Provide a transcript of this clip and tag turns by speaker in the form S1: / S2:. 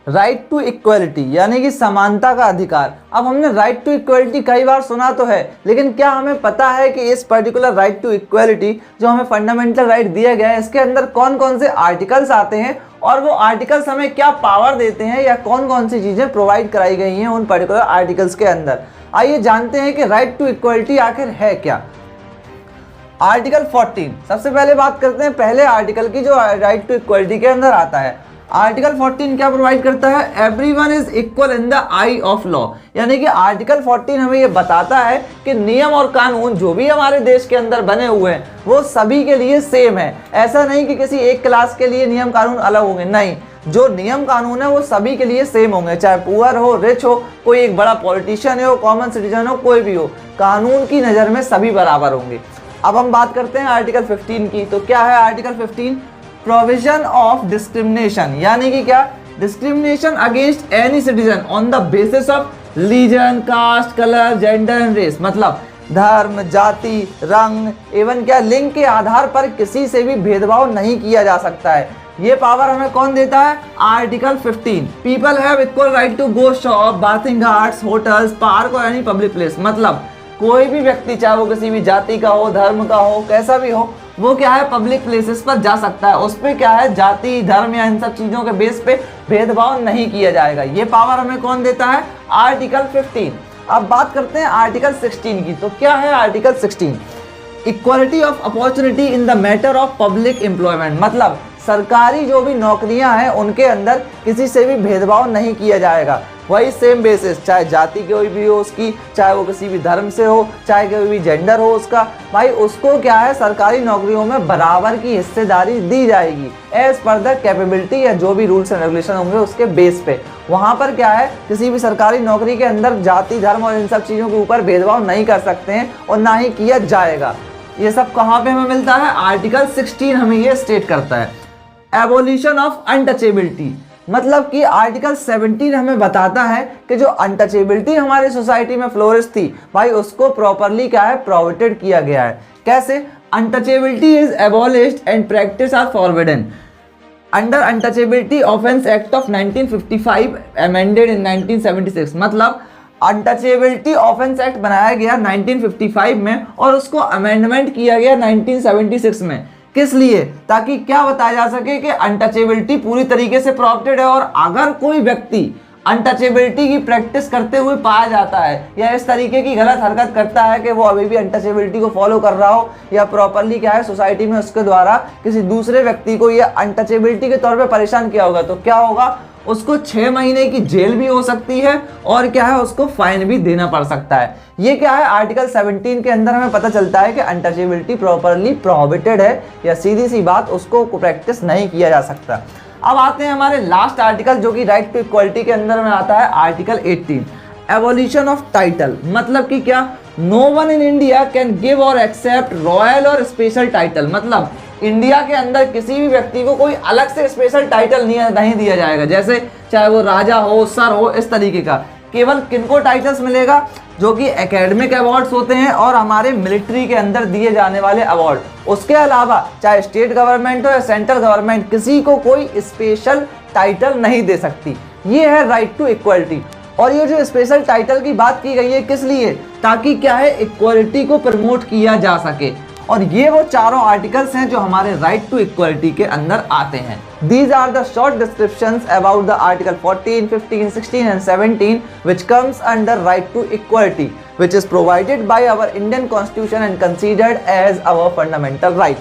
S1: Right to equality यानी कि समानता का अधिकार। अब हमने राइट टू इक्वलिटी कई बार सुना तो है, लेकिन क्या हमें पता है कि इस पर्टिकुलर राइट टू इक्वलिटी जो हमें फंडामेंटल राइट दिया गया है, इसके अंदर कौन कौन से आर्टिकल्स आते हैं और वो आर्टिकल्स हमें क्या पावर देते हैं या कौन कौन सी चीज़ें प्रोवाइड कराई गई हैं उन पर्टिकुलर आर्टिकल्स के अंदर। आइए जानते हैं कि राइट टू इक्वलिटी आखिर है क्या। आर्टिकल 14, सबसे पहले बात करते हैं पहले आर्टिकल की जो राइट टू इक्वलिटी के अंदर आता है। आर्टिकल 14 क्या प्रोवाइड करता है? Everyone is equal in the I of law. यानी कि आर्टिकल 14 हमें ये बताता है कि नियम और कानून जो भी हमारे देश के अंदर बने हुए हैं वो सभी के लिए सेम है। ऐसा नहीं कि किसी एक क्लास के लिए नियम कानून अलग होंगे, नहीं, जो नियम कानून है वो सभी के लिए सेम होंगे, चाहे पुअर हो, रिच हो, कोई एक बड़ा पॉलिटिशियन हो, कॉमन सिटीजन हो, कोई भी हो, कानून की नज़र में सभी बराबर होंगे। अब हम बात करते हैं आर्टिकल 15 की। तो क्या है आर्टिकल 15? प्रोविजन ऑफ डिस्क्रिमिनेशन, यानी कि क्या? Discrimination against any citizen on the basis of religion, caste, colour, gender and race. मतलब धर्म, जाति, रंग एवं क्या लिंग के आधार पर किसी से भी भेदभाव नहीं किया जा सकता है। ये पावर हमें कौन देता है? Article 15। People have equal right to go shop, bathing ghats, hotels, park और एनी पब्लिक प्लेस। मतलब कोई भी व्यक्ति, चाहे वो किसी भी जाति का हो, धर्म का हो, कैसा भी हो, वो क्या है पब्लिक प्लेसेस पर जा सकता है। उस पर क्या है जाति, धर्म या इन सब चीज़ों के बेस पे भेदभाव नहीं किया जाएगा। ये पावर हमें कौन देता है? आर्टिकल 15। अब बात करते हैं आर्टिकल 16 की। तो क्या है article 16? Equality of opportunity in the matter of public employment. मतलब सरकारी जो भी नौकरियां हैं उनके अंदर किसी से भी भेदभाव नहीं किया जाएगा। वही सेम बेसिस, चाहे जाति कोई भी हो उसकी, चाहे वो किसी भी धर्म से हो, चाहे कोई भी जेंडर हो उसका, भाई उसको क्या है सरकारी नौकरियों में बराबर की हिस्सेदारी दी जाएगी एज पर द कैपेबिलिटी या जो भी रूल्स एंड रेगुलेशन होंगे उसके बेस पे। वहाँ पर क्या है किसी भी सरकारी नौकरी के अंदर जाति, धर्म और इन सब चीज़ों के ऊपर भेदभाव नहीं कर सकते हैं और ना ही किया जाएगा। ये सब कहाँ पे हमें मिलता है? आर्टिकल 16 हमें ये स्टेट करता है। एबोलिशन ऑफ अनटचेबिलिटी, मतलब कि आर्टिकल 17 हमें बताता है कि जो अनटचेबिलिटी हमारी सोसाइटी में फ्लोरिश थी, भाई उसको प्रॉपरली क्या है प्रोहिबिटेड किया गया है। कैसे? Untouchability is abolished and practice are forbidden under untouchability offence act of 1955 amended in 1976। मतलब अनटचेबिलिटी ऑफेंस एक्ट बनाया गया 1955 में और उसको अमेंडमेंट किया गया 1976 में। किस लिए? ताकि क्या बताया जा सके कि अनटचेबिलिटी पूरी तरीके से प्रोहिबिटेड है और अगर कोई व्यक्ति अनटचेबिलिटी की प्रैक्टिस करते हुए पाया जाता है या इस तरीके की गलत हरकत करता है कि वो अभी भी अनटचेबिलिटी को फॉलो कर रहा हो या प्रॉपरली क्या है सोसाइटी में उसके द्वारा किसी दूसरे व्यक्ति को या अनटचेबिलिटी के तौर पे परेशान किया होगा, तो क्या होगा? उसको 6 महीने की जेल भी हो सकती है और क्या है उसको फाइन भी देना पड़ सकता है। ये क्या है आर्टिकल 17 के अंदर हमें पता चलता है कि अनटचेबिलिटी प्रॉपरली प्रोहिबिटेड है या सीधी सी बात उसको प्रैक्टिस नहीं किया जा सकता। अब आते हैं हमारे लास्ट आर्टिकल जो कि राइट टू इक्वलिटी के अंदर में आता है आर्टिकल 18, एबोलिशन ऑफ टाइटल। मतलब कि क्या? No one in India can give और एक्सेप्ट रॉयल और स्पेशल टाइटल। मतलब इंडिया के अंदर किसी भी व्यक्ति को कोई अलग से स्पेशल टाइटल नहीं दिया जाएगा, जैसे चाहे वो राजा हो, सर हो, इस तरीके का। केवल किनको टाइटल्स मिलेगा? जो कि एकेडमिक अवार्ड्स होते हैं और हमारे मिलिट्री के अंदर दिए जाने वाले अवार्ड। उसके अलावा चाहे स्टेट गवर्नमेंट हो या सेंट्रल गवर्नमेंट किसी को कोई स्पेशल टाइटल नहीं दे सकती। ये है राइट टू इक्वलिटी। और ये जो स्पेशल टाइटल की बात की गई है किस लिए? ताकि क्या है इक्वलिटी को प्रमोट किया जा सके। और ये वो चारों आर्टिकल्स हैं जो हमारे राइट टू इक्वलिटी के अंदर आते हैं। These are the short descriptions about the article 14, 15, 16 and 17 which comes under right to equality, which is provided by our Indian constitution and considered as our fundamental right.